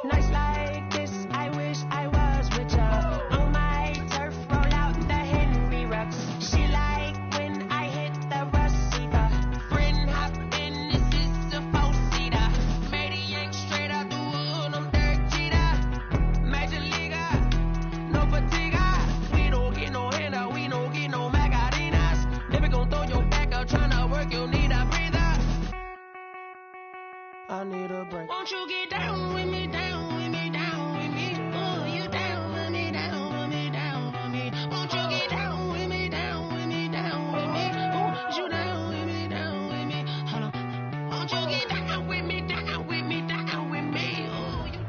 Nights like this, I wish I was with ya. On my turf, roll out the Henry rocks. She like when I hit the receiver. Friend hop in, this is a four-seater. Maniac straight out the wood, I'm Derek Jeter. Major leaguer, no fatigue. We don't get no handout, we don't get no Magarinas. Never gon' throw your back out, tryna work, you need a breather. I need a break. Won't you get down with me, down with me, down with me? Oh, you down with me, down with me, down with me. Won't you get down with me, down with me, down with me? Oh, you down with me, down with me? Hold on. Won't you get down with me, down with me, down with me? Oh, you.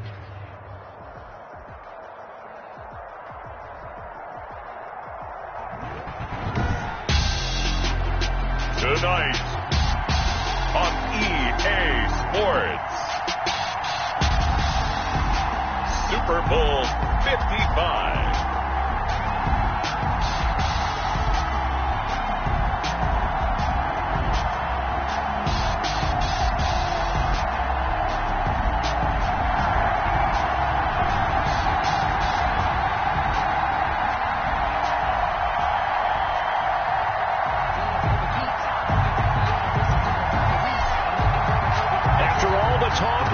Tonight on EA Sports, Super Bowl 55.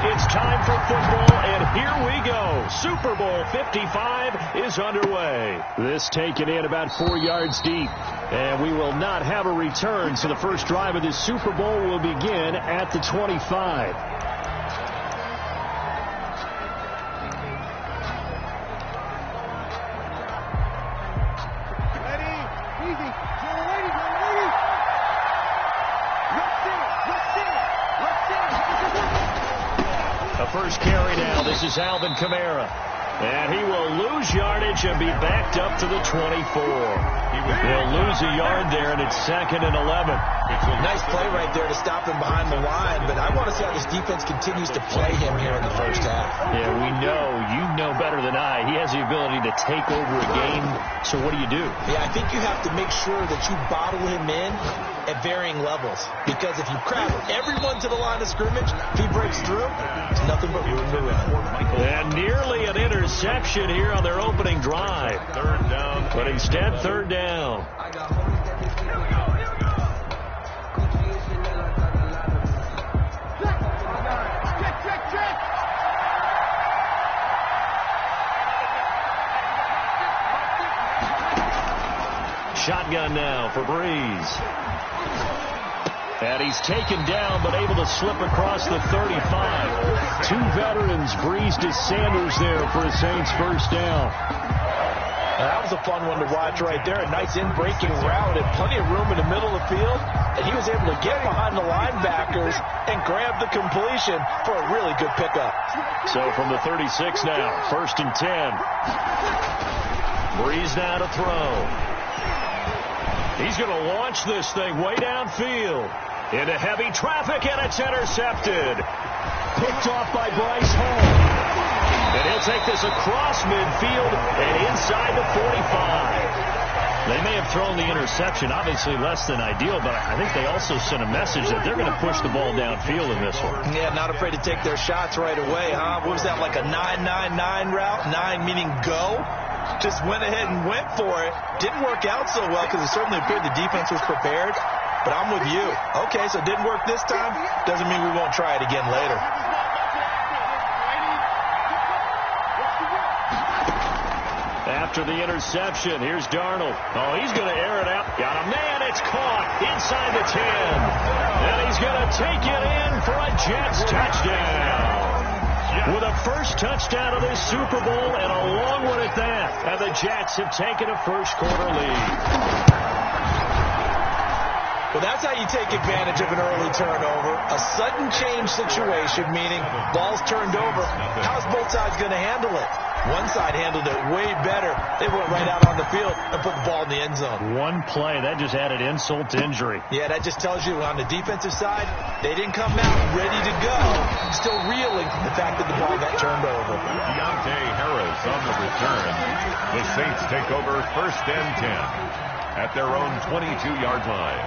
It's time for football, and here we go. Super Bowl 55 is underway. This taken in about 4 yards deep, and we will not have a return, so the first drive of this Super Bowl will begin at the 25. First carry now. This is Alvin Kamara. And he will lose yardage and be backed up to the 24. He'll lose a yard there, and it's 2nd and 11. Nice play right there to stop him behind the line, but I want to see how this defense continues to play him here in the first half. Yeah, we know. You know better than I. He has the ability to take over a game, so what do you do? Yeah, I think you have to make sure that you bottle him in at varying levels, because if you crowd everyone to the line of scrimmage, if he breaks through, it's nothing but room to run. And nearly an interception here on their opening drive. Third down. But instead, third down. Shotgun now for Breeze. And he's taken down, but able to slip across the 35. Two veterans, Breeze to Sanders there for a Saints first down. That was a fun one to watch right there. A nice in-breaking route and plenty of room in the middle of the field. And he was able to get behind the linebackers and grab the completion for a really good pickup. So from the 36 now, 1st and 10. Breeze now to throw. He's going to launch this thing way downfield into heavy traffic, and it's intercepted. Picked off by Bryce Hall. And he'll take this across midfield and inside the 45. They may have thrown the interception, obviously less than ideal, but I think they also sent a message that they're going to push the ball downfield in this one. Yeah, not afraid to take their shots right away, huh? What was that, like a 9-9-9 route? 9 meaning go? Just went ahead and went for it. Didn't work out so well because it certainly appeared the defense was prepared. But I'm with you. Okay, so it didn't work this time. Doesn't mean we won't try it again later. After the interception, here's Darnold. Oh, he's going to air it out. Got a man. It's caught inside the 10. And he's going to take it in for a Jets touchdown. With a first touchdown of this Super Bowl and a long one at that. And the Jets have taken a first-quarter lead. Well, that's how you take advantage of an early turnover. A sudden change situation, meaning ball's turned over. How's both sides going to handle it? One side handled it way better. They went right out on the field and put the ball in the end zone. One play, that just added insult to injury. Yeah, that just tells you on the defensive side, they didn't come out ready to go. Still reeling from the fact that the ball got turned over. Deontay Harris on the return. The Saints take over 1st and 10 at their own 22-yard line.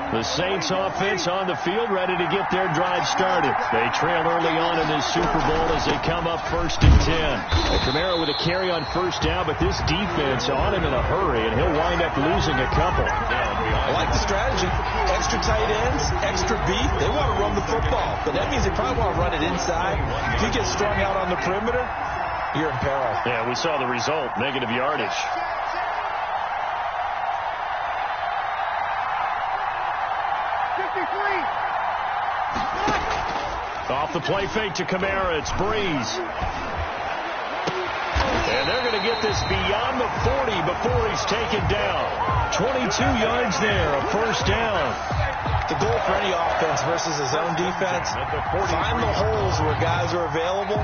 The Saints offense on the field, ready to get their drive started. They trail early on in this Super Bowl as they come up 1st and 10. Kamara with a carry on 1st down, but this defense on him in a hurry, and he'll wind up losing a couple. I like the strategy. Extra tight ends, extra beef. They want to run the football, but that means they probably want to run it inside. If you get strung out on the perimeter, you're in peril. Yeah, we saw the result, negative yardage. Off the play fake to Kamara, it's Breeze. And they're going to get this beyond the 40 before he's taken down. 22 yards there, a 1st down. The goal for any offense versus a zone defense, find the holes where guys are available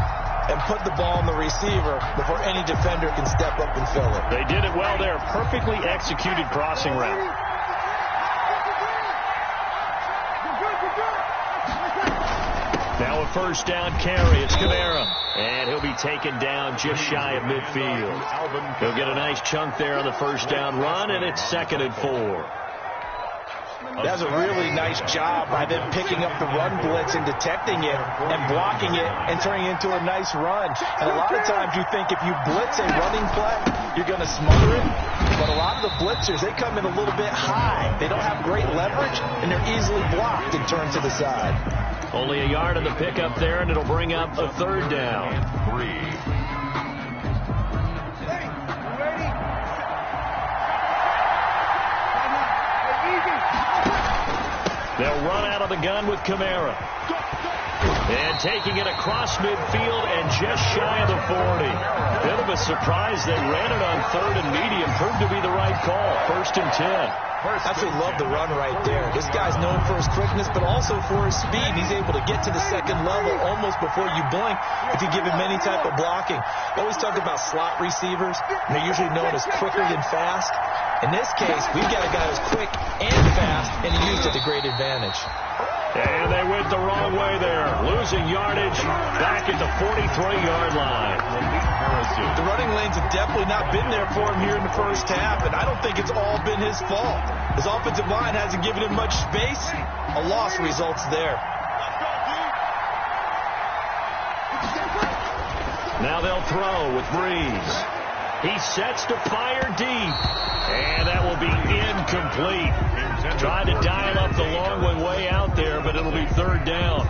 and put the ball in the receiver before any defender can step up and fill it. They did it well there, perfectly executed crossing route. Now a 1st down carry. It's Kamara. And he'll be taken down just shy of midfield. He'll get a nice chunk there on the 1st down run, and it's 2nd and 4. That's a really nice job by them picking up the run blitz and detecting it and blocking it and turning it into a nice run. And a lot of times you think if you blitz a running play, you're going to smother it. But a lot of the blitzers, they come in a little bit high. They don't have great leverage, and they're easily blocked and turned to the side. Only a yard on the pickup there, and it'll bring up a 3rd down. They'll run out of the gun with Kamara. And taking it across midfield and just shy of the 40. Bit of a surprise. They ran it on 3rd and medium. Proved to be the right call. 1st and 10. Absolutely love the run right there. This guy's known for his quickness, but also for his speed. He's able to get to the 2nd level almost before you blink if you give him any type of blocking. I always talk about slot receivers, and they're usually known as quicker than fast. In this case, we've got a guy who's quick and fast, and he used it to great advantage. And they went the wrong way there. Losing yardage back at the 43-yard line. The running lanes have definitely not been there for him here in the 1st half, and I don't think it's all been his fault. His offensive line hasn't given him much space. A loss results there. Now they'll throw with Breeze. He sets to fire deep. And that will be incomplete. Tried to dial up the long one way out there, but it'll be 3rd down.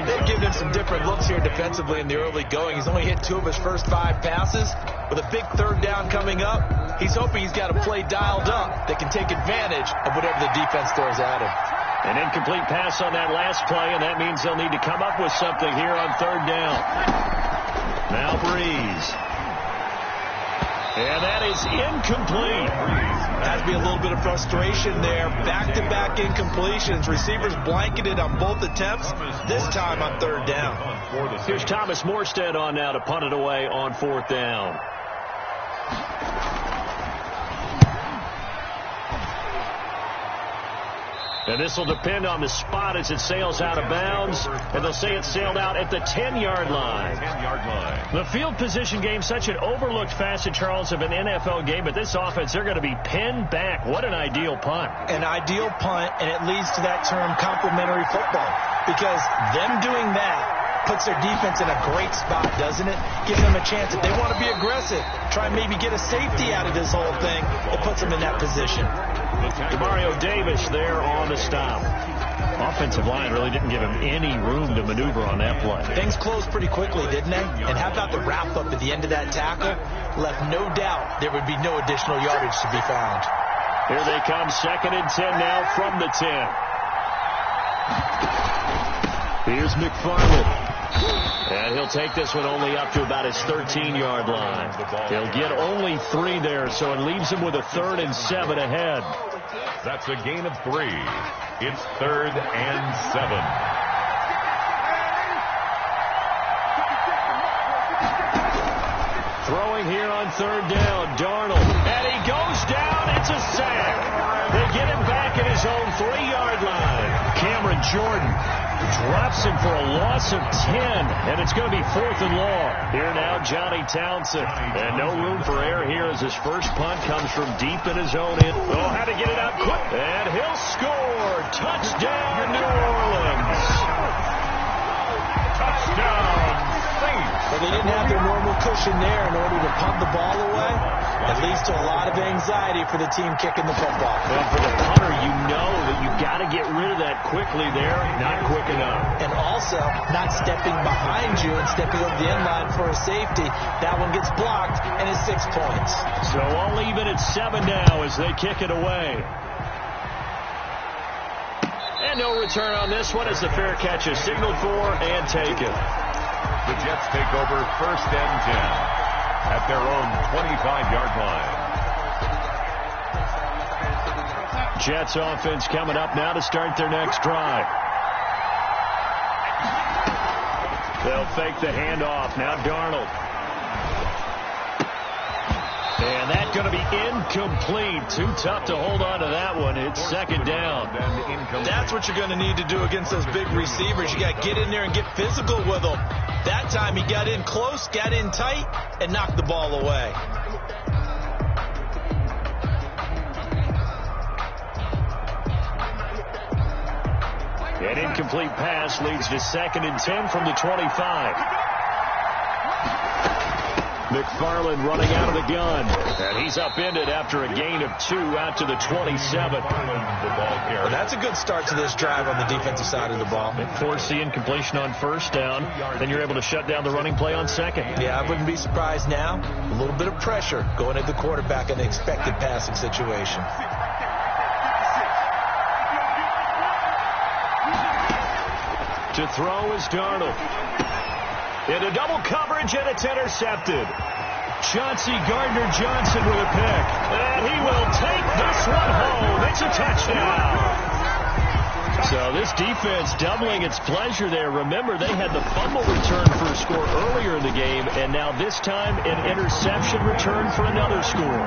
They've given him some different looks here defensively in the early going. He's only hit 2 of his first 5 passes. With a big 3rd down coming up, he's hoping he's got a play dialed up that can take advantage of whatever the defense throws at him. An incomplete pass on that last play, and that means they'll need to come up with something here on 3rd down. Now Breeze. And that is incomplete. Has to be a little bit of frustration there. Back-to-back incompletions. Receivers blanketed on both attempts, this time on 3rd down. Here's Thomas Morstead on now to punt it away on 4th down. And this will depend on the spot as it sails out of bounds. And they'll say it sailed out at the 10-yard line. 10-yard line. The field position game, such an overlooked facet, Charles, of an NFL game. But this offense, they're going to be pinned back. What an ideal punt. An ideal punt, and it leads to that term complementary football. Because them doing that puts their defense in a great spot, doesn't it? Gives them a chance. If they want to be aggressive, try and maybe get a safety out of this whole thing, it puts them in that position. Demario Davis there on the stop. Offensive line really didn't give him any room to maneuver on that play. Things closed pretty quickly, didn't they? And how about the wrap-up at the end of that tackle? Left no doubt there would be no additional yardage to be found. Here they come, 2nd and 10 now from the 10. Here's McFarland. And he'll take this one only up to about his 13-yard line. He'll get only 3 there, so it leaves him with a 3rd and 7 ahead. That's a gain of 3. It's 3rd and 7. Throwing here on 3rd down, Darnold. And he goes down. It's a sack. They get him back at his own 3-yard line. Cameron Jordan Drops him for a loss of 10, and it's going to be 4th and long. Here now, Johnny Townsend. And no room for error here as his first punt comes from deep in his own end. Oh, had to get it out quick. And he'll score. Touchdown, New Orleans. Touchdown, Saints. But they didn't have their normal cushion there in order to punt the ball away. It leads to a lot of anxiety for the team kicking the football. And for the punter, you know that you've got to get rid of that quickly there. Not quick enough. And also, not stepping behind you and stepping over the end line for a safety. That one gets blocked, and it's 6 points. So all even at 7 now as they kick it away. And no return on this one as the fair catch is signaled for and taken. The Jets take over 1st and 10 at their own 25-yard line. Jets offense coming up now to start their next drive. They'll fake the handoff. Now Darnold. And that's going to be incomplete. Too tough to hold on to that one. It's 2nd down. That's what you're going to need to do against those big receivers. You got to get in there and get physical with them. That time he got in close, got in tight, and knocked the ball away. An incomplete pass leads to 2nd and 10 from the 25. McFarland running out of the gun. And he's upended after a gain of 2 out to the 27. Well, that's a good start to this drive on the defensive side of the ball. Force the incompletion on 1st down. Then you're able to shut down the running play on 2nd. Yeah, I wouldn't be surprised now. A little bit of pressure going at the quarterback in an expected passing situation. To throw is Darnold. Into double coverage, and it's intercepted. Chauncey Gardner-Johnson with a pick. And he will take this one home. It's a touchdown. So this defense doubling its pleasure there. Remember, they had the fumble return for a score earlier in the game, and now this time an interception return for another score.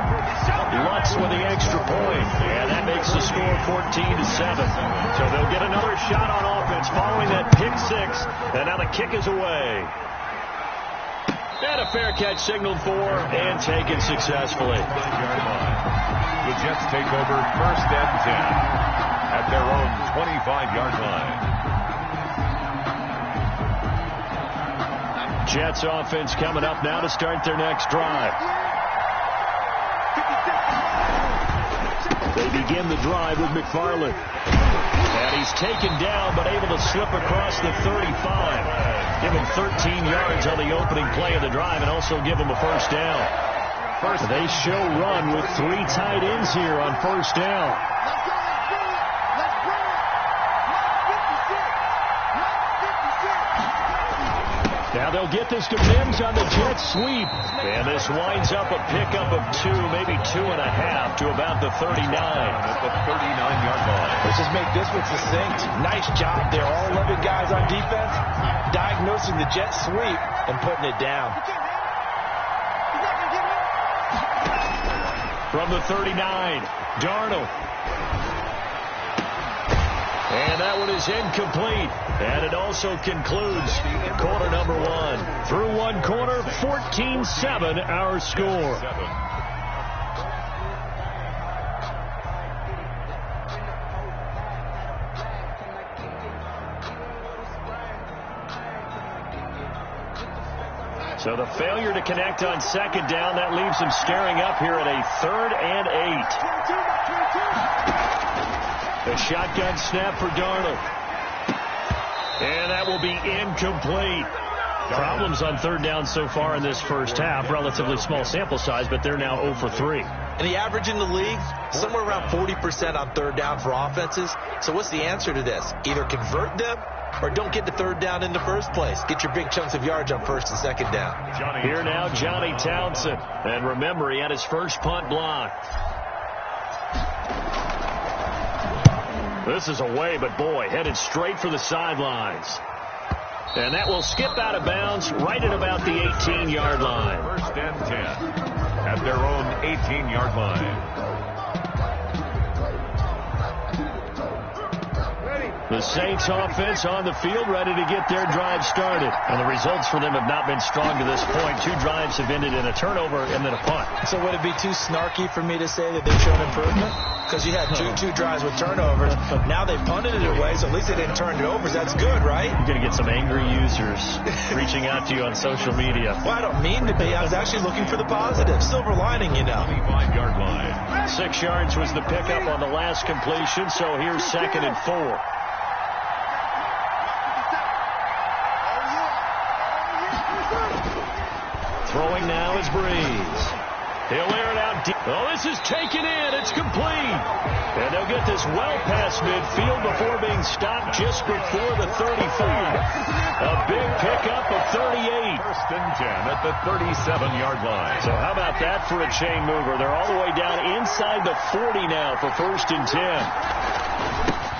Lutz with the extra point, and that makes the score 14-7. So they'll get another shot on offense following that pick 6, and now the kick is away. And a fair catch signaled for and taken successfully. The Jets take over 1st and 10 at their own 25-yard line. Jets offense coming up now to start their next drive. They begin the drive with McFarland. And he's taken down but able to slip across the 35. Give him 13 yards on the opening play of the drive and also give him a 1st down. They show run with 3 tight ends here on 1st down. Now they'll get this to Mims on the jet sweep. And this winds up a pickup of 2, maybe 2.5 to about the 39. At the 39-yard line. Let's just make this one succinct. Nice job there. All 11 guys on defense diagnosing the jet sweep and putting it down. From the 39, Darnold. And that one is incomplete. And it also concludes quarter number 1. Through one quarter, 14-7 our score. So the failure to connect on 2nd down, that leaves them staring up here at a 3rd and 8. A shotgun snap for Darnold. And that will be incomplete. Problems on 3rd down so far in this first half. Relatively small sample size, but they're now 0 for 3. And the average in the league, somewhere around 40% on 3rd down for offenses. So what's the answer to this? Either convert them or don't get to 3rd down in the first place. Get your big chunks of yards on 1st and 2nd down. Here now, Johnny Townsend. And remember, he had his first punt blocked. This is away, but boy, headed straight for the sidelines. And that will skip out of bounds right at about the 18-yard line. 1st and 10 at their own 18-yard line. The The Saints offense on the field, ready to get their drive started. And the results for them have not been strong to this point. 2 drives have ended in a turnover and then a punt. So would it be too snarky for me to say that they've shown improvement? Because you had two drives with turnovers. Now they punted it away, so at least they didn't turn it over. That's good, right? You're going to get some angry users reaching out to you on social media. Well, I don't mean to be. I was actually looking for the positive. Silver lining, you know. 25-yard line. 6 yards was the pickup on the last completion, so here's 2nd and 4. Throwing now is Breeze. He'll air it out deep. Oh, this is taken in. It's complete. And they'll get this well past midfield before being stopped just before the 35. A big pickup of 38. 1st and 10 at the 37-yard line. So how about that for a chain mover? They're all the way down inside the 40 now for 1st and 10.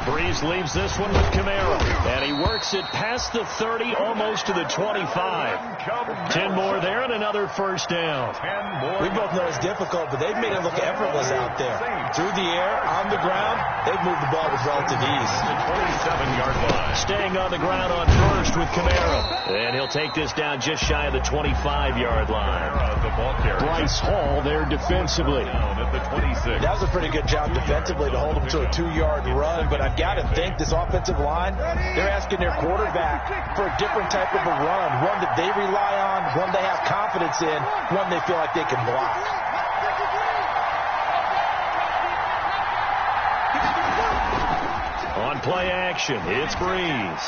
Breeze leaves this one with Kamara, and he works it past the 30, almost to the 25. 10 more there and another first down. 10 more. We both know it's difficult, but they've made it look effortless out there. Through the air, on the ground, they've moved the ball with relative ease. 27-yard line. Staying on the ground on first with Kamara, and he'll take this down just shy of the 25-yard line. The ball carrier. Bryce Hall there defensively. Down at the 26. That was a pretty good job defensively to hold him to a 2-yard run, but I've got to think this offensive line, they're asking their quarterback for a different type of a run, one that they rely on, one they have confidence in, one they feel like they can block. On play action, it's Breeze.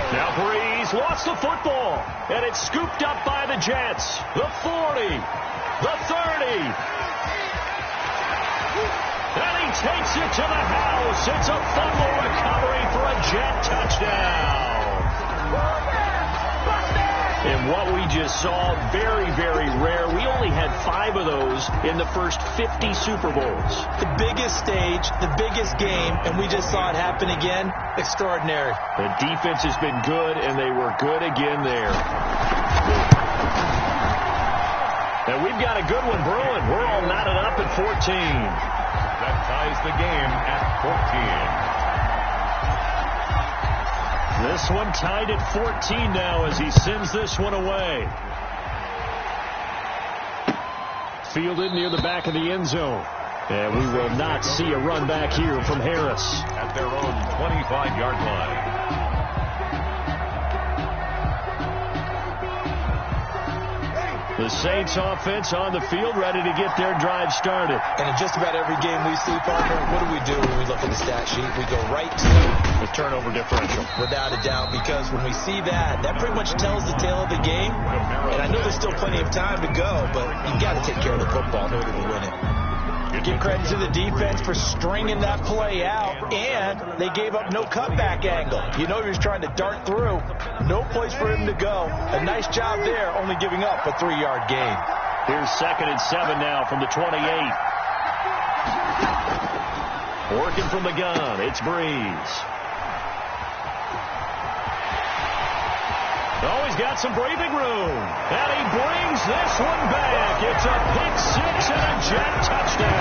Now Breeze lost the football, and it's scooped up by the Jets. The 40, the 30. And he takes it to the house. It's a fumble recovery for a Jet touchdown. And what we just saw, very, very rare. We only had 5 of those in the first 50 Super Bowls. The biggest stage, the biggest game, and we just saw it happen again. Extraordinary. The defense has been good, and they were good again there. And we've got a good one brewing. We're all knotted up at 14. That ties the game at 14. This one tied at 14 now as he sends this one away. Fielded near the back of the end zone. And we will not see a run back here from Harris. At their own 25-yard line. The Saints offense on the field, ready to get their drive started. And in just about every game we see, partner, what do when we look at the stat sheet? We go right to the turnover differential. Without a doubt, because when we see that, that pretty much tells the tale of the game. And I know there's still plenty of time to go, but you've got to take care of the football in order to win it. Give credit to the defense for stringing that play out, and they gave up no cutback angle. You know he was trying to dart through. No place for him to go. A nice job there, only giving up a 3-yard gain. Here's 2nd and 7 now from the 28. Working from the gun, it's Breeze. Oh, he's got some breathing room. And he brings this one back. It's a pick 6 and a Jet touchdown.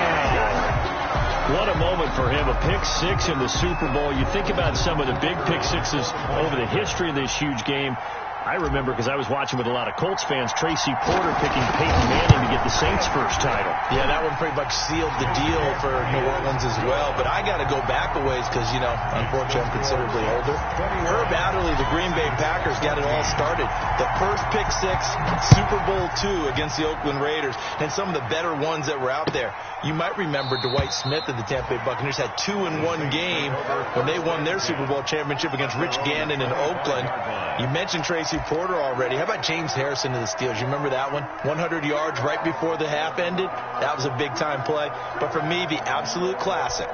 What a moment for him, a pick 6 in the Super Bowl. You think about some of the big pick 6s over the history of this huge game. I remember, because I was watching with a lot of Colts fans, Tracy Porter picking Peyton Manning to get the Saints' first title. Yeah, that one pretty much sealed the deal for New Orleans as well. But I got to go back a ways because, you know, unfortunately I'm considerably older. Herb Adderley, the Green Bay Packers, got it all started. The first pick 6, Super Bowl II against the Oakland Raiders, and some of the better ones that were out there. You might remember Dwight Smith of the Tampa Bay Buccaneers had 2 in one game when they won their Super Bowl championship against Rich Gannon in Oakland. You mentioned Tracy Porter already. How about James Harrison of the Steelers? You remember that one? 100 yards right before the half ended. That was a big-time play. But for me, the absolute classic,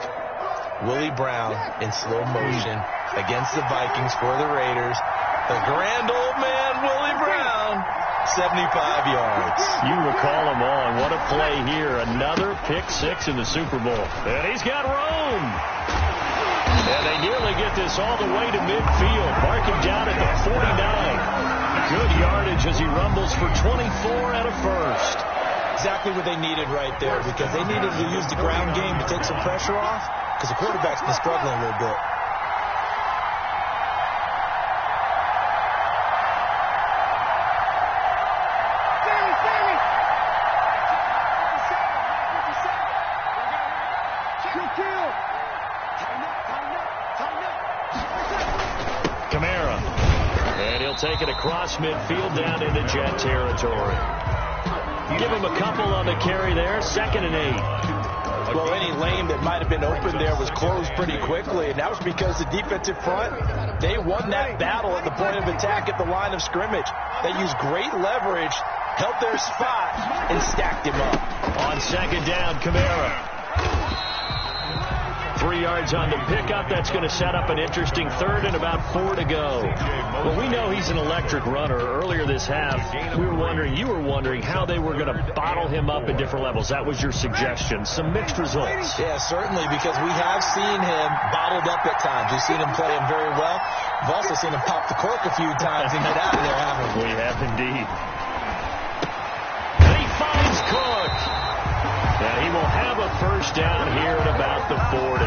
Willie Brown in slow motion against the Vikings for the Raiders. The grand old man, Willie Brown, 75 yards. You recall them all. What a play here. Another pick 6 in the Super Bowl. And he's got room. And they nearly get this all the way to midfield. Marking down at the 49. Good yardage as he rumbles for 24 and a first. Exactly what they needed right there, because they needed to use the ground game to take some pressure off. because the quarterback's been struggling a little bit. Kamara. And he'll take it across midfield down into Jet territory. Give him a couple on the carry there. 2nd and 8. Well, any lane that might have been open there was closed pretty quickly, and that was because the defensive front, they won that battle at the point of attack at the line of scrimmage. They used great leverage, held their spot, and stacked him up. On 2nd down, Kamara. 3 yards on the pickup. That's going to set up an interesting 3rd and about 4 to go. Well, we know he's an electric runner. Earlier this half, you were wondering how they were going to bottle him up at different levels. That was your suggestion. Some mixed results. Yeah, certainly, because we have seen him bottled up at times. We've seen him play him very well. We've also seen him pop the cork a few times and get out of there, haven't we? We have indeed. And he finds Cook. And he will have a 1st down here at about the 40.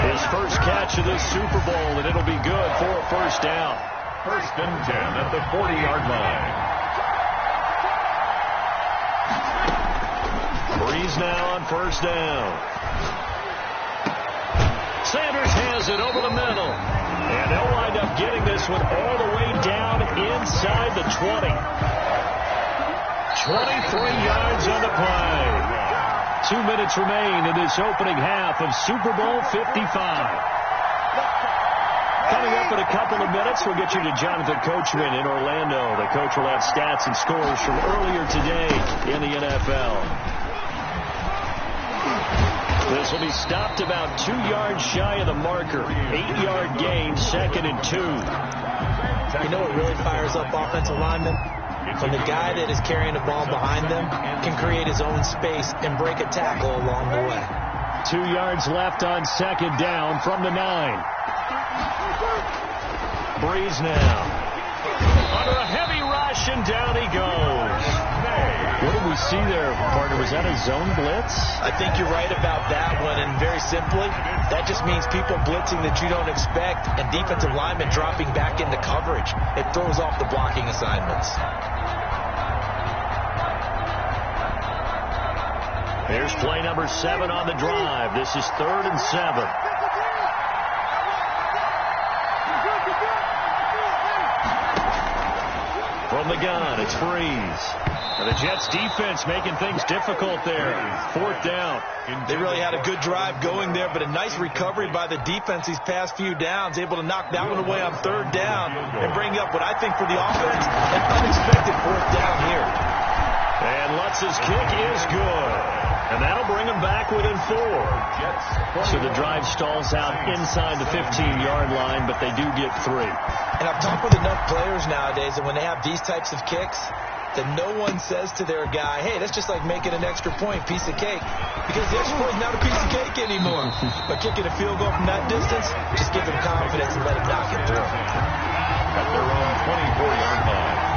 His first catch of this Super Bowl, and it'll be good for a 1st down. 1st and 10 at the 40-yard line. Breeze now on 1st down. Sanders has it over the middle. And they'll wind up getting this one all the way down inside the 20. 23 yards on the play. 2 minutes remain in this opening half of Super Bowl 55. Coming up in a couple of minutes, we'll get you to Jonathan Coachman in Orlando. The coach will have stats and scores from earlier today in the NFL. This will be stopped about 2 yards shy of the marker. 8-yard gain, 2nd and 2. You know what really fires up offensive linemen? When the guy that is carrying the ball behind them can create his own space and break a tackle along the way. 2 yards left on 2nd down from the 9. Breeze now. Under a heavy rush, and down he goes. What did we see there, partner? Was that a zone blitz? I think you're right about that one, and very simply, that just means people blitzing that you don't expect and defensive linemen dropping back into coverage. It throws off the blocking assignments. Here's play number 7 on the drive. This is 3rd and 7. From the gun, it's Breeze. And the Jets defense making things difficult there. 4th down. They really had a good drive going there, but a nice recovery by the defense these past few downs, able to knock that one away on 3rd down and bring up what I think for the offense, an unexpected 4th down here. And Lutz's kick is good. And that'll bring them back within 4. So the drive stalls out inside the 15-yard line, but they do get 3. And I've talked with enough players nowadays that when they have these types of kicks, that no one says to their guy, hey, that's just like making an extra point, piece of cake. Because the extra point is not a piece of cake anymore. But kicking a field goal from that distance, just give them confidence and let them knock it through. At their own 24-yard line.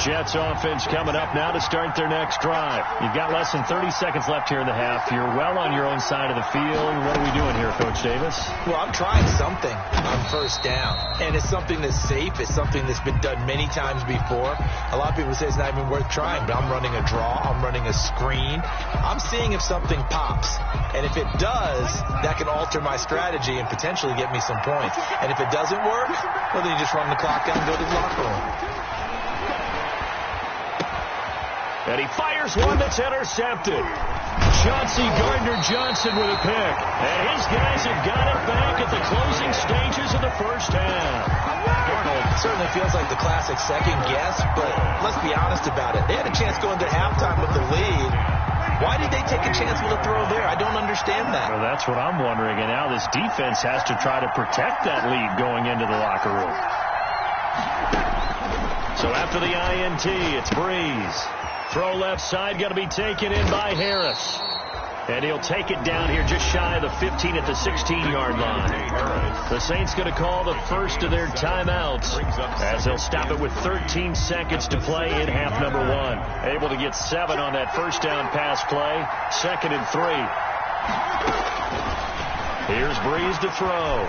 Jets offense coming up now to start their next drive. You've got less than 30 seconds left here in the half. You're well on your own side of the field. What are we doing here, Coach Davis? Well, I'm trying something on 1st down. And it's something that's safe. It's something that's been done many times before. A lot of people say it's not even worth trying, but I'm running a draw. I'm running a screen. I'm seeing if something pops. And if it does, that can alter my strategy and potentially get me some points. And if it doesn't work, well, then you just run the clock out and go to the locker room. And he fires one that's intercepted. Chauncey Gardner-Johnson with a pick. And his guys have got it back at the closing stages of the 1st half. Darnold certainly feels like the classic second guess, but let's be honest about it. They had a chance going to halftime with the lead. Why did they take a chance with a throw there? I don't understand that. Well, that's what I'm wondering. And now this defense has to try to protect that lead going into the locker room. So after the INT, it's Breeze. Throw left side, going to be taken in by Harris. And he'll take it down here just shy of the 15 at the 16-yard line. The Saints going to call the first of their timeouts as they'll stop it with 13 seconds to play in half number 1. Able to get 7 on that first down pass play. 2nd and 3. Here's Breeze to throw.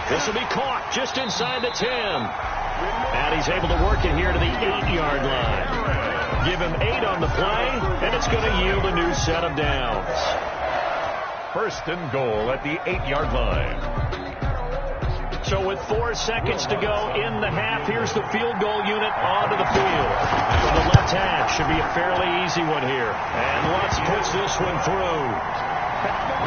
This will be caught just inside the 10. And he's able to work it here to the 8-yard line. Give him 8 on the play, and it's going to yield a new set of downs. 1st and goal at the 8-yard line. So with 4 seconds to go in the half, here's the field goal unit onto the field. From the left half, should be a fairly easy one here. And Lutz puts this one through.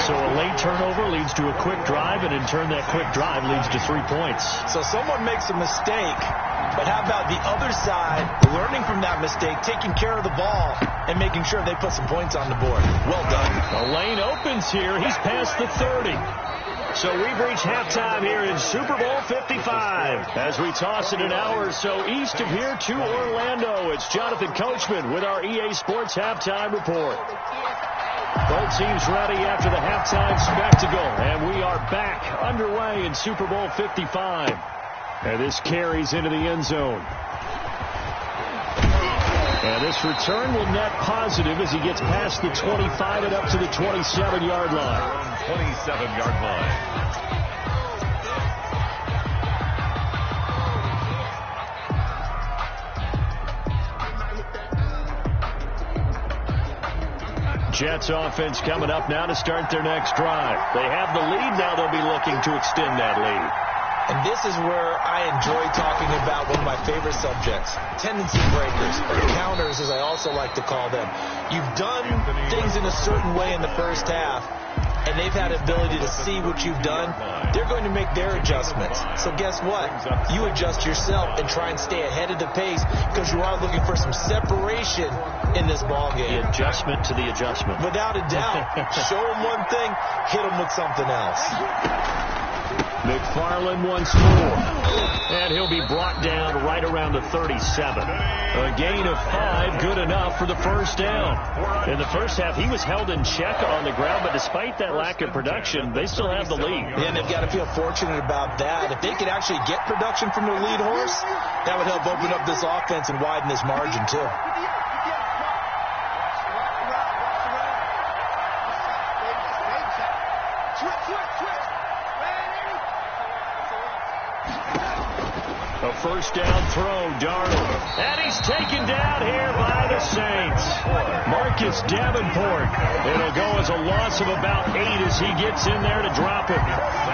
So a late turnover leads to a quick drive, and in turn that quick drive leads to 3 points. So someone makes a mistake, but how about the other side learning from that mistake, taking care of the ball, and making sure they put some points on the board? Well done. The lane opens here. He's past the 30. So we've reached halftime here in Super Bowl 55. As we toss it an hour or so east of here to Orlando, it's Jonathan Coachman with our EA Sports Halftime Report. Both teams ready after the halftime spectacle, and we are back underway in Super Bowl 55. And this carries into the end zone. And this return will net positive as he gets past the 25 and up to the 27-yard line. 27-yard line. Jets offense coming up now to start their next drive. They have the lead. Now they'll be looking to extend that lead. And this is where I enjoy talking about one of my favorite subjects, tendency breakers, or counters as I also like to call them. You've done things in a certain way in the first half, and they've had ability to see what you've done. They're going to make their adjustments. So guess what? You adjust yourself and try and stay ahead of the pace because you are looking for some separation in this ball game. The adjustment to the adjustment. Without a doubt. Show them one thing, hit them with something else. McFarland once more. And he'll be brought down right around the 37. A gain of 5, good enough for the first down. In the first half, he was held in check on the ground, but despite that lack of production, they still have the lead. Yeah, and they've got to feel fortunate about that. If they could actually get production from their lead horse, that would help open up this offense and widen this margin, too. A first down throw, Darnold. And he's taken down here by the Saints. Marcus Davenport. It'll go as a loss of about 8 as he gets in there to drop it.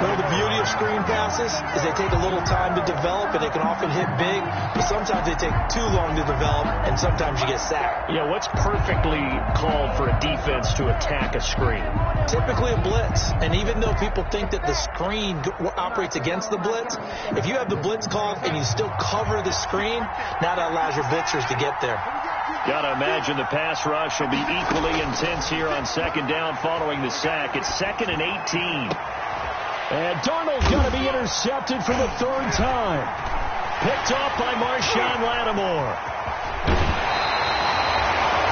Well, the beauty of screen passes is they take a little time to develop, and they can often hit big, but sometimes they take too long to develop, and sometimes you get sacked. Yeah, what's perfectly called for a defense to attack a screen? Typically a blitz, and even though people think that the screen operates against the blitz, if you have the blitz called and you still cover the screen, now that allows your blitzers to get there. Got to imagine the pass rush will be equally intense here on second down following the sack. It's 2nd and 18. And Darnold's going to be intercepted for the 3rd time. Picked off by Marshawn Lattimore.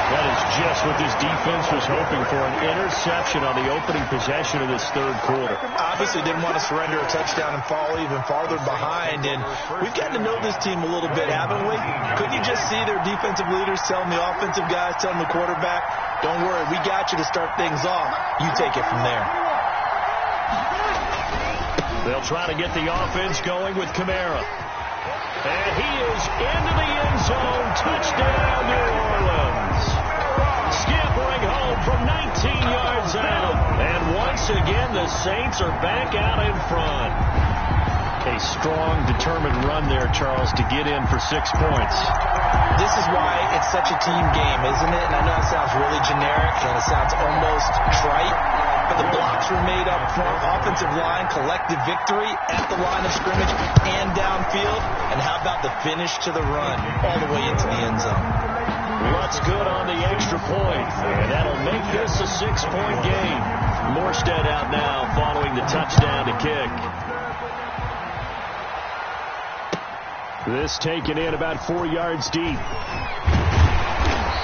That is just what this defense was hoping for, an interception on the opening possession of this 3rd quarter. Obviously didn't want to surrender a touchdown and fall even farther behind, and we've gotten to know this team a little bit, haven't we? Couldn't you just see their defensive leaders telling the offensive guys, telling the quarterback, don't worry, we got you to start things off. You take it from there. They'll try to get the offense going with Kamara. And he is into the end zone. Touchdown, New Orleans. Scampering home from 19 yards out. And once again, the Saints are back out in front. A strong, determined run there, Charles, to get in for 6 points. This is why it's such a team game, isn't it? And I know it sounds really generic and it sounds almost trite, but the blocks were made up front, offensive line, collective victory at the line of scrimmage and downfield. And how about the finish to the run all the way into the end zone? Lutz good on the extra point, and that'll make this a 6-point game. Morstead out now following the touchdown to kick. This taken in about 4 yards deep.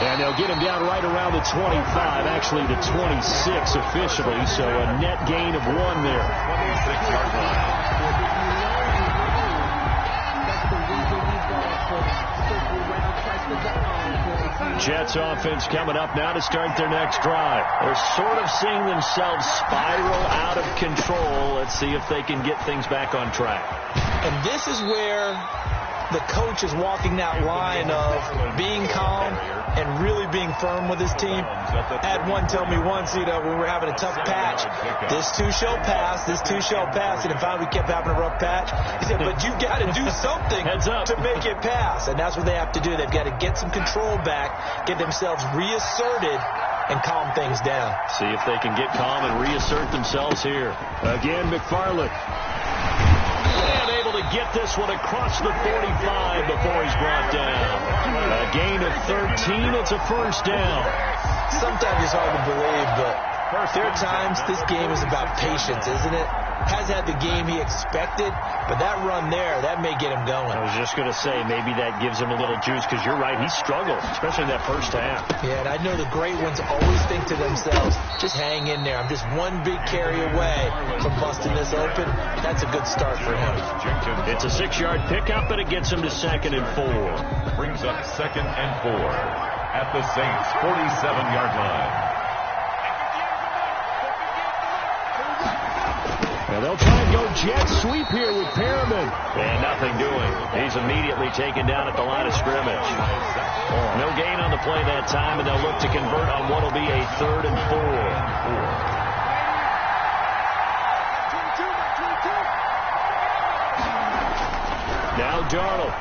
And they'll get him down right around the 25, actually the 26 officially, so a net gain of 1 there. 26-yard line. Jets offense coming up now to start their next drive. They're sort of seeing themselves spiral out of control. Let's see if they can get things back on track. And this is where the coach is walking that line of being calm and really being firm with his team. I had one tell me once, when we were having a tough patch, this too shall pass, this too shall pass. And if we kept having a rough patch, he said, but you got to do something to make it pass. And that's what they have to do. They've got to get some control back, get themselves reasserted, and calm things down. See if they can get calm and reassert themselves here. Again, McFarland. And able to get this one across the 45 before he's brought down. A gain of 13. It's a first down. Sometimes it's hard to believe, but there are times this game is about patience, isn't it? Has had the game he expected, but that run there, that may get him going. I was just going to say, maybe that gives him a little juice, because you're right, he struggled, especially in that first half. Yeah, and I know the great ones always think to themselves, just hang in there. I'm just one big carry away from busting this open. That's a good start for him. It's a 6-yard pickup, and it gets him to 2nd and 4. Brings up 2nd and 4 at the Saints' 47-yard line. Now they'll try and go jet sweep here with Perriman. And nothing doing. He's immediately taken down at the line of scrimmage. No gain on the play that time, and they'll look to convert on what will be a 3rd and 4. Now Darnold.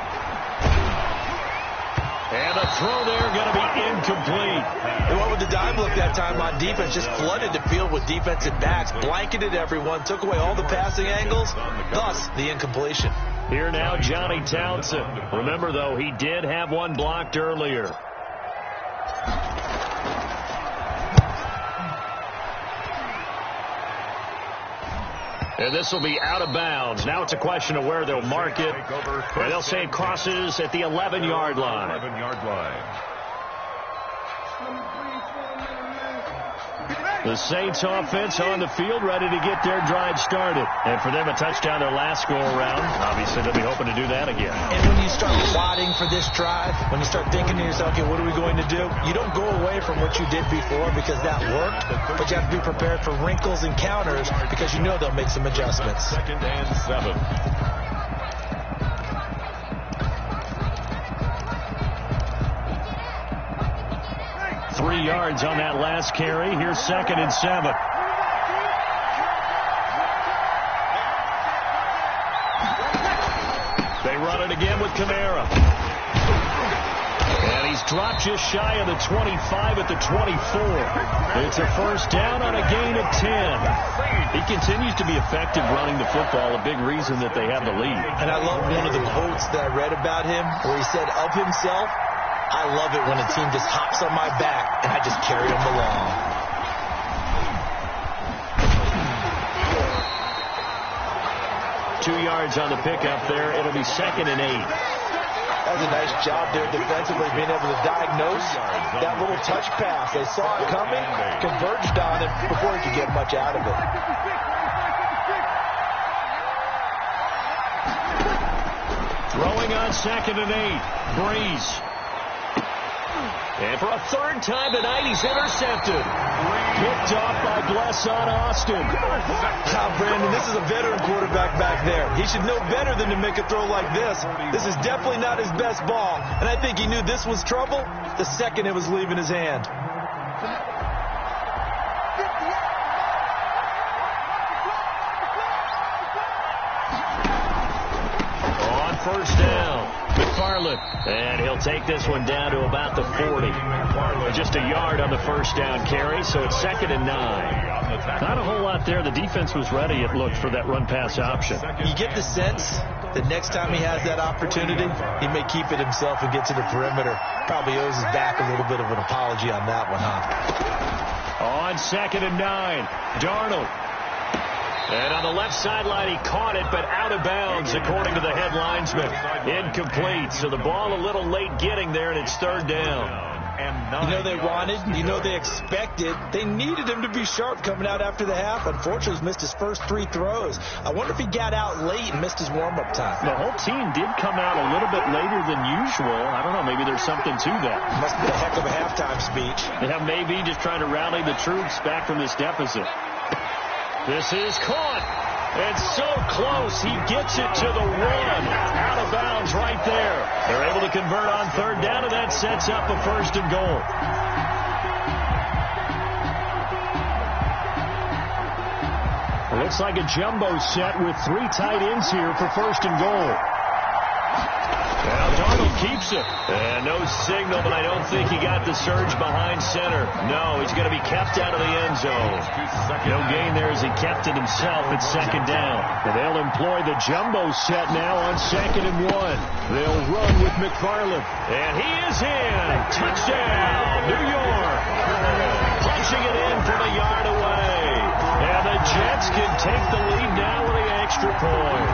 And a throw there going to be incomplete. And what with the dive look that time on defense, just flooded the field with defensive backs, blanketed everyone, took away all the passing angles, thus the incompletion. Here now, Johnny Townsend. Remember, though, he did have one blocked earlier. And this will be out of bounds. Now it's a question of where they'll mark it. And they'll say it crosses at the 11-yard line. 11-yard line. The Saints offense on the field, ready to get their drive started. And for them, a touchdown their last go-around. Obviously, they'll be hoping to do that again. And when you start plotting for this drive, when you start thinking to yourself, okay, what are we going to do? You don't go away from what you did before because that worked, but you have to be prepared for wrinkles and counters because you know they'll make some adjustments. 2nd and 7. 3 yards on that last carry. Here's 2nd and 7. They run it again with Kamara. And he's dropped just shy of the 25 at the 24. It's a first down on a gain of 10. He continues to be effective running the football, a big reason that they have the lead. And I love one of the quotes that I read about him where he said of himself, I love it when a team just hops on my back and I just carry them along. Two yards on the pickup there. It'll be 2nd and 8. That was a nice job there defensively, being able to diagnose that little touch pass. They saw it coming, converged on it before he could get much out of it. Throwing on 2nd and 8. Breeze. And for a 3rd time tonight, he's intercepted. Picked off by Blesson Austin. Now, Brandon, this is a veteran quarterback back there. He should know better than to make a throw like this. This is definitely not his best ball. And I think he knew this was trouble the second it was leaving his hand. On first down, McFarland. And he'll take this one down to about the 40. Just a yard on the first down carry, so it's 2nd and 9. Not a whole lot there. The defense was ready, it looked, for that run-pass option. You get the sense that next time he has that opportunity, he may keep it himself and get to the perimeter. Probably owes his back a little bit of an apology on that one, huh? On 2nd and 9, Darnold. And on the left sideline, he caught it, but out of bounds, according to the head linesman. Incomplete, so the ball a little late getting there, and it's 3rd down. 9. You know they wanted, you know they expected. They needed him to be sharp coming out after the half. Unfortunately, he's missed his first 3 throws. I wonder if he got out late and missed his warm-up time. The whole team did come out a little bit later than usual. I don't know, maybe there's something to that. Must be a heck of a halftime speech. Yeah, maybe just trying to rally the troops back from this deficit. This is caught. It's so close. He gets it to the 1. Out of bounds right there. They're able to convert on 3rd down, and that sets up a 1st and goal. It looks like a jumbo set with 3 tight ends here for 1st and goal. Now Darnold keeps it. And no signal, but I don't think he got the surge behind center. No, he's going to be kept out of the end zone. No gain there as he kept it himself at 2nd down. And they'll employ the jumbo set now on 2nd and 1. They'll run with McFarland. And he is in. Touchdown, New York. Punching it in from a yard away. And the Jets can take the lead now with the extra point.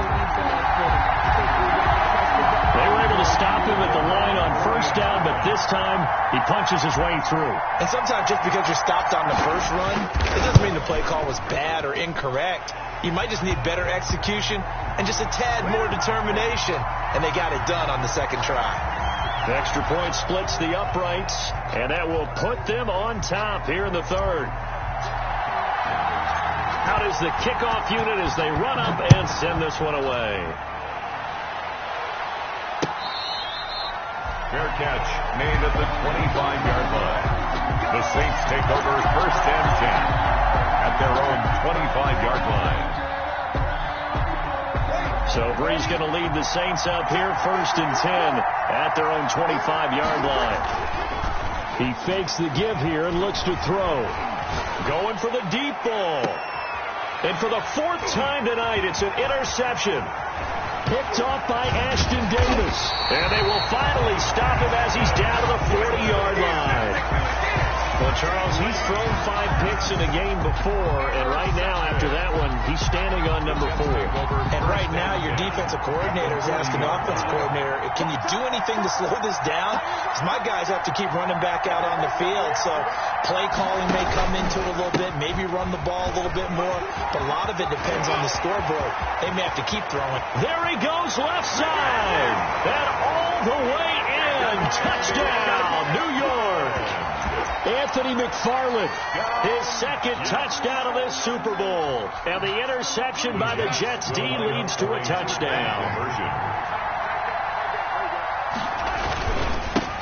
They were able to stop him at the line on 1st down, but this time he punches his way through. And sometimes just because you're stopped on the first run, it doesn't mean the play call was bad or incorrect. You might just need better execution and just a tad more determination. And they got it done on the 2nd try. The extra point splits the uprights, and that will put them on top here in the 3rd. Out is the kickoff unit as they run up and send this one away. Fair catch made at the 25-yard line. The Saints take over 1st and 10 at their own 25-yard line. So Brees going to lead the Saints up here 1st and 10 at their own 25-yard line. He fakes the give here and looks to throw. Going for the deep ball. And for the 4th time tonight, it's an interception. Picked off by Ashton Davis. And they will finally stop him as he's down to the 40-yard line. Well, Charles, he's thrown 5 picks in a game before, and right now, after that one, he's standing on number 4. And right now, your defensive coordinator is asking the offensive coordinator, can you do anything to slow this down? Because my guys have to keep running back out on the field, so play calling may come into it a little bit, maybe run the ball a little bit more, but a lot of it depends on the scoreboard. They may have to keep throwing. There he goes, left side, and all the way in. Touchdown, New York. Anthony McFarland, his 2nd touchdown of this Super Bowl. And the interception by the Jets D leads to a touchdown.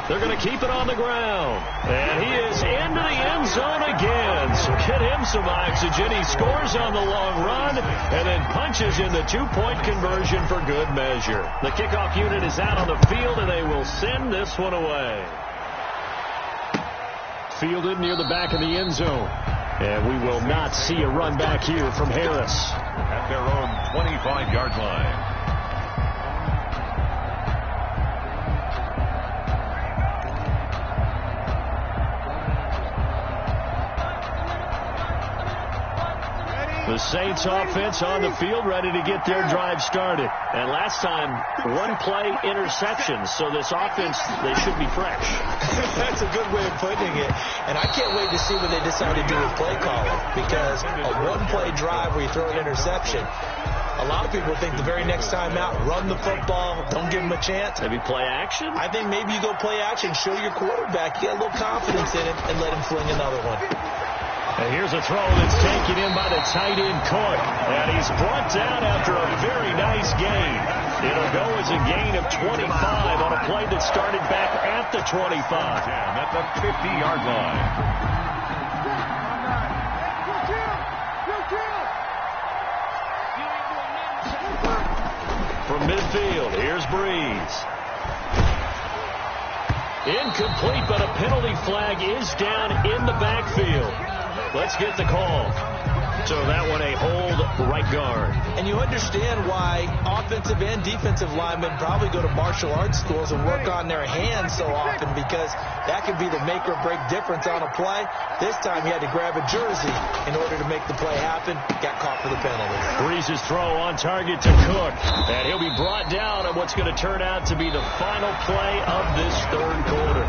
They're going to keep it on the ground. And he is into the end zone again. So get him some oxygen. He scores on the long run and then punches in the 2-point conversion for good measure. The kickoff unit is out on the field, and they will send this one away. Fielded near the back of the end zone. And we will not see a run back here from Harris. At their own 25-yard line. The Saints offense on the field ready to get their drive started. And last time, 1-play interception. So this offense, they should be fresh. That's a good way of putting it. And I can't wait to see what they decide to do with play calling. Because a 1-play drive where you throw an interception, a lot of people think the very next time out, run the football, don't give them a chance. Maybe play action? I think maybe you go play action, show your quarterback, get a little confidence in him, and let him fling another one. And here's a throw that's taken in by the tight end, Coy. And he's brought down after a very nice gain. It'll go as a gain of 25 on a play that started back at the 25. At the 50-yard line. From midfield, here's Brees. Incomplete, but a penalty flag is down in the backfield. Let's get the call. So that one a hold right guard. And you understand why offensive and defensive linemen probably go to martial arts schools and work on their hands so often, because that could be the make or break difference on a play. This time he had to grab a jersey in order to make the play happen. Got caught for the penalty. Breeze's throw on target to Cook. And he'll be brought down on what's going to turn out to be the final play of this third quarter.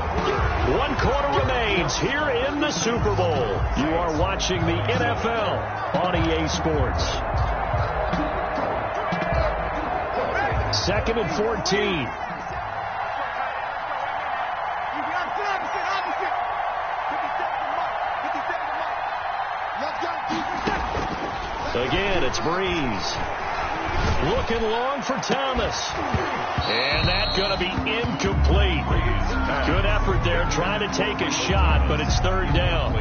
1 quarter remains here in the Super Bowl. You are watching the NFL on EA Sports. 2nd and 14. Again, it's Breeze. Looking long for Thomas. And that's going to be incomplete. Good effort there trying to take a shot, but it's third down.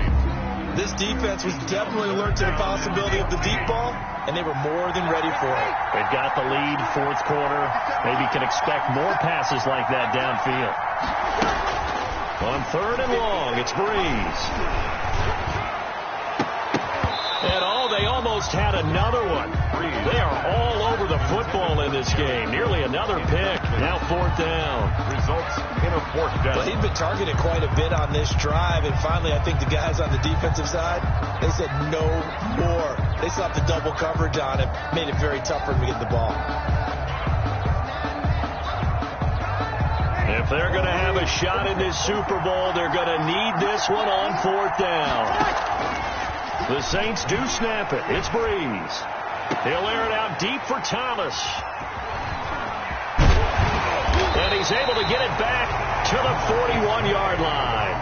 This defense was definitely alert to the possibility of the deep ball, and they were more than ready for it. They've got the lead, fourth quarter. Maybe can expect more passes like that downfield. On 3rd and long, it's Breeze. And they almost had another one. They are all over the football in this game. Nearly another pick. Now 4th down. Results in a 4th down. Well, he'd been targeted quite a bit on this drive, and finally I think the guys on the defensive side, they said no more. They slapped the double coverage on him, made it very tough for him to get the ball. If they're going to have a shot in this Super Bowl, they're going to need this one on 4th down. The Saints do snap it. It's Breeze. He'll air it out deep for Thomas. And he's able to get it back to the 41-yard line.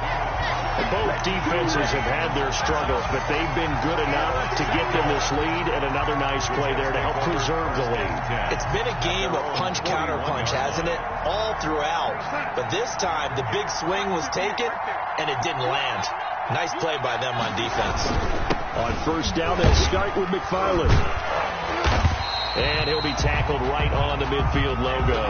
Both defenses have had their struggles, but they've been good enough to get them this lead, and another nice play there to help preserve the lead. It's been a game of punch-counter-punch, hasn't it? All throughout. But this time, the big swing was taken, and it didn't land. Nice play by them on defense. On 1st down, they'll start with McFarland. And he'll be tackled right on the midfield logo.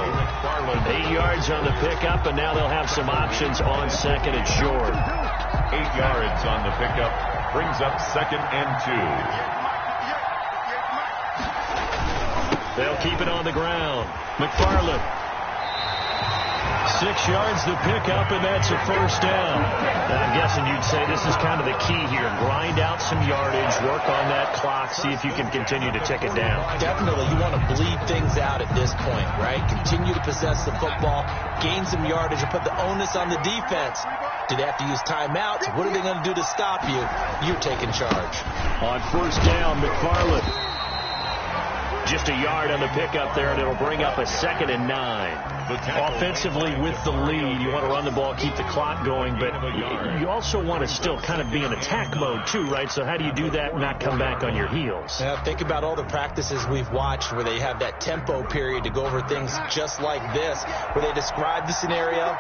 8 yards on the pickup, and now they'll have some options on 2nd and short. 8 yards on the pickup. Brings up 2nd and 2. They'll keep it on the ground. McFarland. 6 yards to pick up, and that's a 1st down. I'm guessing you'd say this is kind of the key here. Grind out some yardage, work on that clock, see if you can continue to tick it down. Definitely. You want to bleed things out at this point, right? Continue to possess the football, gain some yardage, and put the onus on the defense. Do they have to use timeouts? What are they going to do to stop you? You're taking charge. On 1st down, McFarland. Just a yard on the pickup there, and it'll bring up a 2nd and 9. Offensively with the lead, you want to run the ball, keep the clock going, but you also want to still kind of be in attack mode too, right? So how do you do that and not come back on your heels? Yeah, think about all the practices we've watched where they have that tempo period to go over things just like this, where they describe the scenario,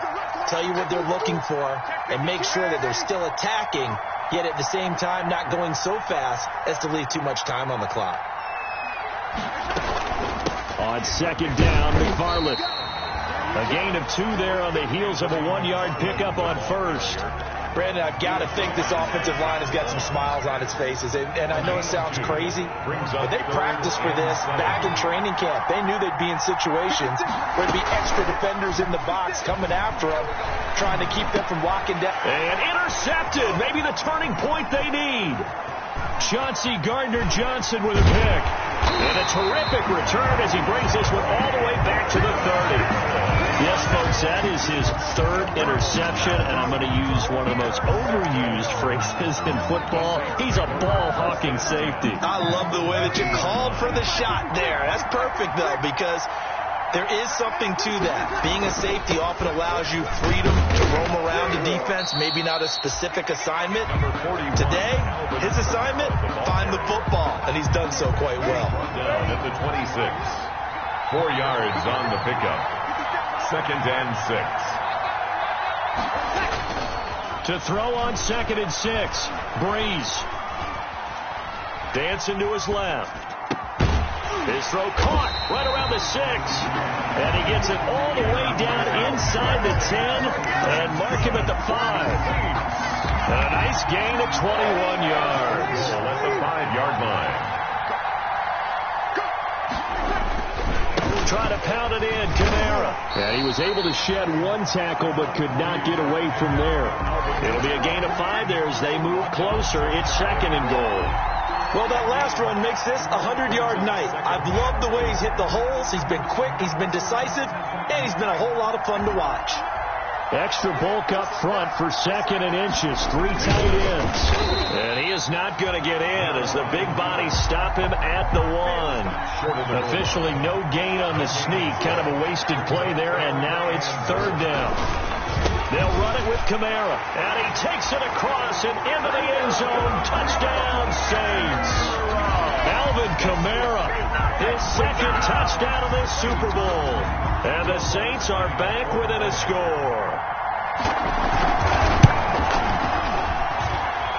tell you what they're looking for, and make sure that they're still attacking, yet at the same time not going so fast as to leave too much time on the clock. On 2nd down, McFarland. A gain of 2 there on the heels of a 1-yard pickup on 1st. Brandon, I've got to think this offensive line has got some smiles on its faces. And I know it sounds crazy, but they practiced for this back in training camp. They knew they'd be in situations where there'd be extra defenders in the box coming after them, trying to keep them from locking down. And intercepted. Maybe the turning point they need. Chauncey Gardner-Johnson with a pick. And a terrific return as he brings this one all the way back to the 30. Yes, folks, that is his 3rd interception, and I'm going to use one of the most overused phrases in football. He's a ball-hawking safety. I love the way that you called for the shot there. That's perfect, though, because there is something to that. Being a safety often allows you freedom to roam around the defense, maybe not a specific assignment. Today, his assignment, find the football, and he's done so quite well. Down at the 26. 4 yards on the pickup. 2nd and 6. To throw on 2nd and 6. Breeze. Dancing to his left. His throw caught right around the 6. And he gets it all the way down inside the 10 and mark him at the 5. A nice gain of 21 yards. At the 5-yard line. Try to pound it in, Kamara. And he was able to shed one tackle but could not get away from there. It'll be a gain of 5 there as they move closer. It's 2nd and goal. Well, that last run makes this a 100-yard night. I've loved the way he's hit the holes. He's been quick, he's been decisive, and he's been a whole lot of fun to watch. Extra bulk up front for 2nd and inches. 3 tight ends. And he is not going to get in as the big bodies stop him at the 1. Officially no gain on the sneak. Kind of a wasted play there, and now it's 3rd down. They'll run it with Kamara. And he takes it across and into the end zone. Touchdown, Saints. Alvin Kamara, his 2nd touchdown of this Super Bowl. And the Saints are back within a score.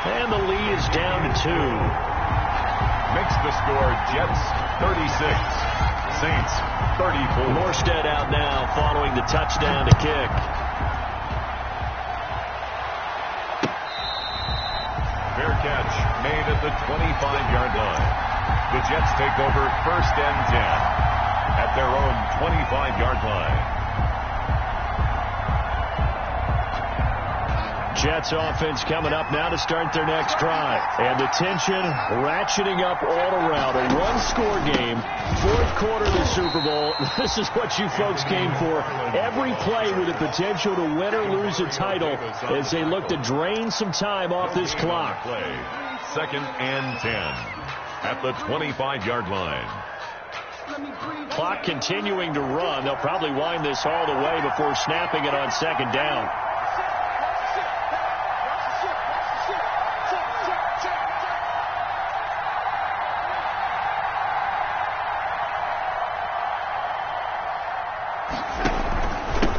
And the lead is down to 2. Makes the score Jets 36, Saints 34. Morstead out now following the touchdown to kick. Fair catch made at the 25-yard line. The Jets take over 1st and 10 at their own 25-yard line. Jets offense coming up now to start their next drive. And the tension ratcheting up all around. A one-score game, 4th quarter of the Super Bowl. This is what you folks came for. Every play with the potential to win or lose a title as they look to drain some time off this clock. Play 2nd and 10 at the 25-yard line. Clock continuing to run. They'll probably wind this all the way before snapping it on 2nd down.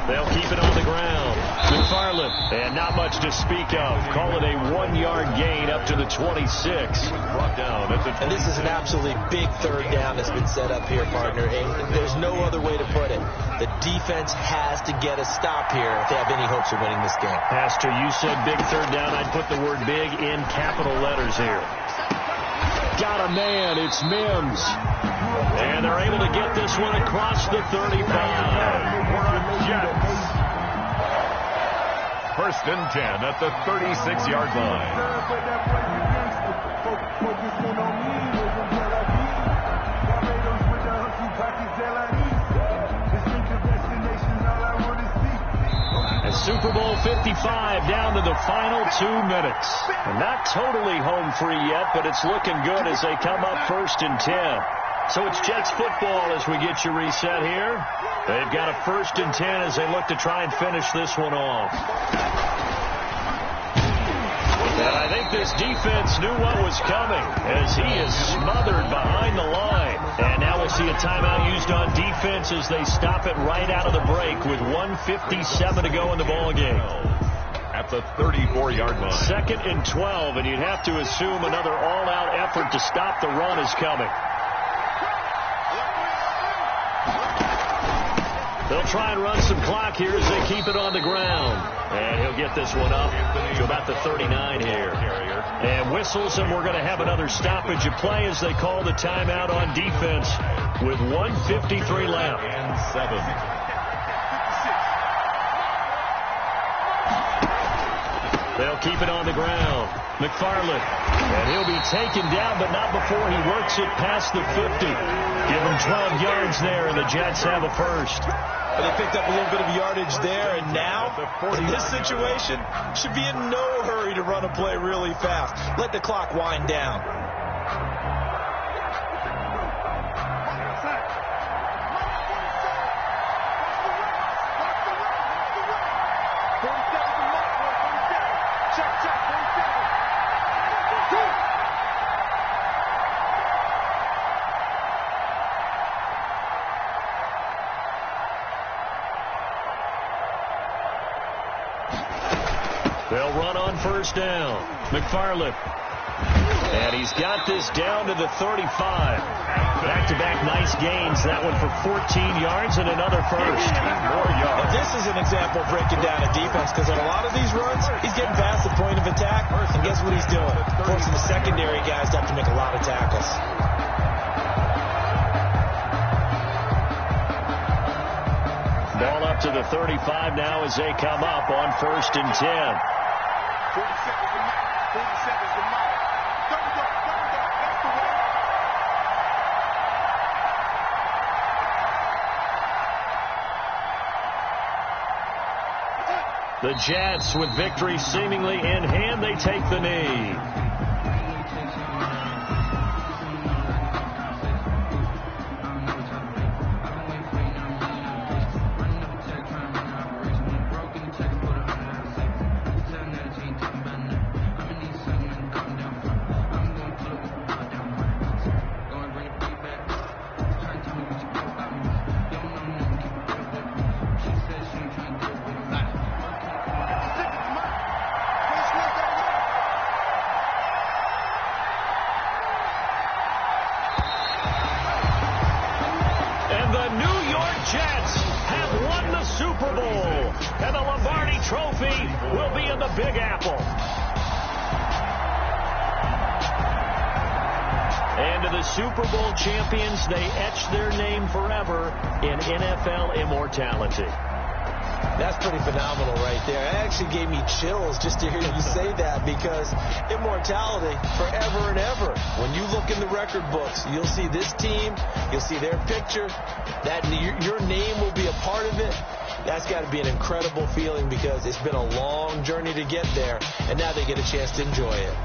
They'll keep it on the ground. McFarland, and not much to speak of. Call it a 1-yard gain up to the 26. Brought down at the 26. And this is an absolutely big 3rd down that's been set up here, partner. And there's no other way to put it. The defense has to get a stop here if they have any hopes of winning this game. Pastor, you said big 3rd down. I'd put the word big in capital letters here. Got a man. It's Mims. And they're able to get this one across the 35. Jets. 1st and 10 at the 36-yard line. And Super Bowl 55 down to the final 2 minutes. And not totally home free yet, but it's looking good as they come up 1st and 10. So it's Jets football as we get you reset here. They've got a 1st and 10 as they look to try and finish this one off. And I think this defense knew what was coming as he is smothered behind the line. And now we'll see a timeout used on defense as they stop it right out of the break with 1:57 to go in the ballgame. At the 34-yard line. 2nd and 12, and you'd have to assume another all-out effort to stop the run is coming. They'll try and run some clock here as they keep it on the ground. And he'll get this one up to about the 39 here. And whistles, and we're going to have another stoppage of play as they call the timeout on defense with 1:53 left. And 7. They'll keep it on the ground. McFarland. And he'll be taken down, but not before he works it past the 50. Give him 12 yards there, and the Jets have a 1st. But they picked up a little bit of yardage there, and now, in this situation, should be in no hurry to run a play really fast. Let the clock wind down. They'll run on 1st down. McFarland. And he's got this down to the 35. Back-to-back nice gains. That one for 14 yards and another 1st. More yards. This is an an example of breaking down a defense, because on a lot of these runs, he's getting past the point of attack, and guess what he's doing? Forcing the secondary guys to have to make a lot of tackles. Ball up to the 35 now as they come up on 1st and 10. 40 seconds a minute. 40 seconds a minute. Double go. That's the way. The Jets, with victory seemingly in hand, they take the knee. Super Bowl champions, they etch their name forever in NFL immortality. That's pretty phenomenal right there. It actually gave me chills just to hear you say that, because immortality forever and ever. When you look in the record books, you'll see this team, you'll see their picture, that your name will be a part of it. That's got to be an incredible feeling, because it's been a long journey to get there, and now they get a chance to enjoy it.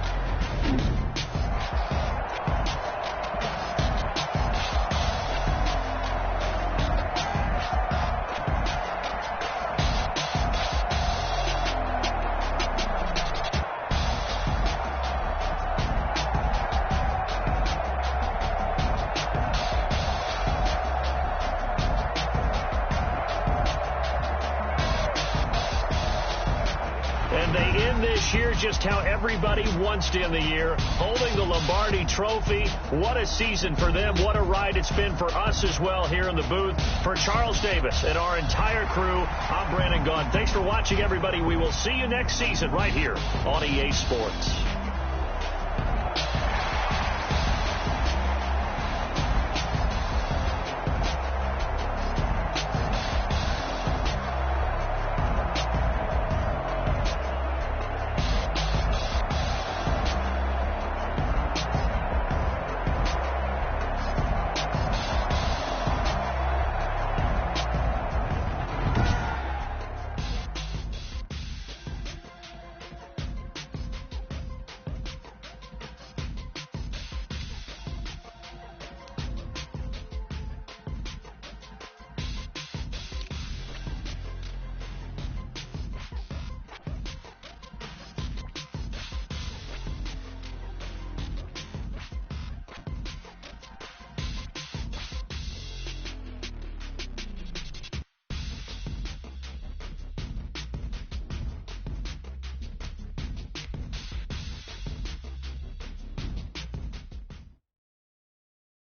Just how everybody wants to end the year, holding the Lombardi Trophy. What a season for them. What a ride it's been for us as well here in the booth. For Charles Davis and our entire crew, I'm Brandon Gaudin. Thanks for watching, everybody. We will see you next season right here on EA Sports.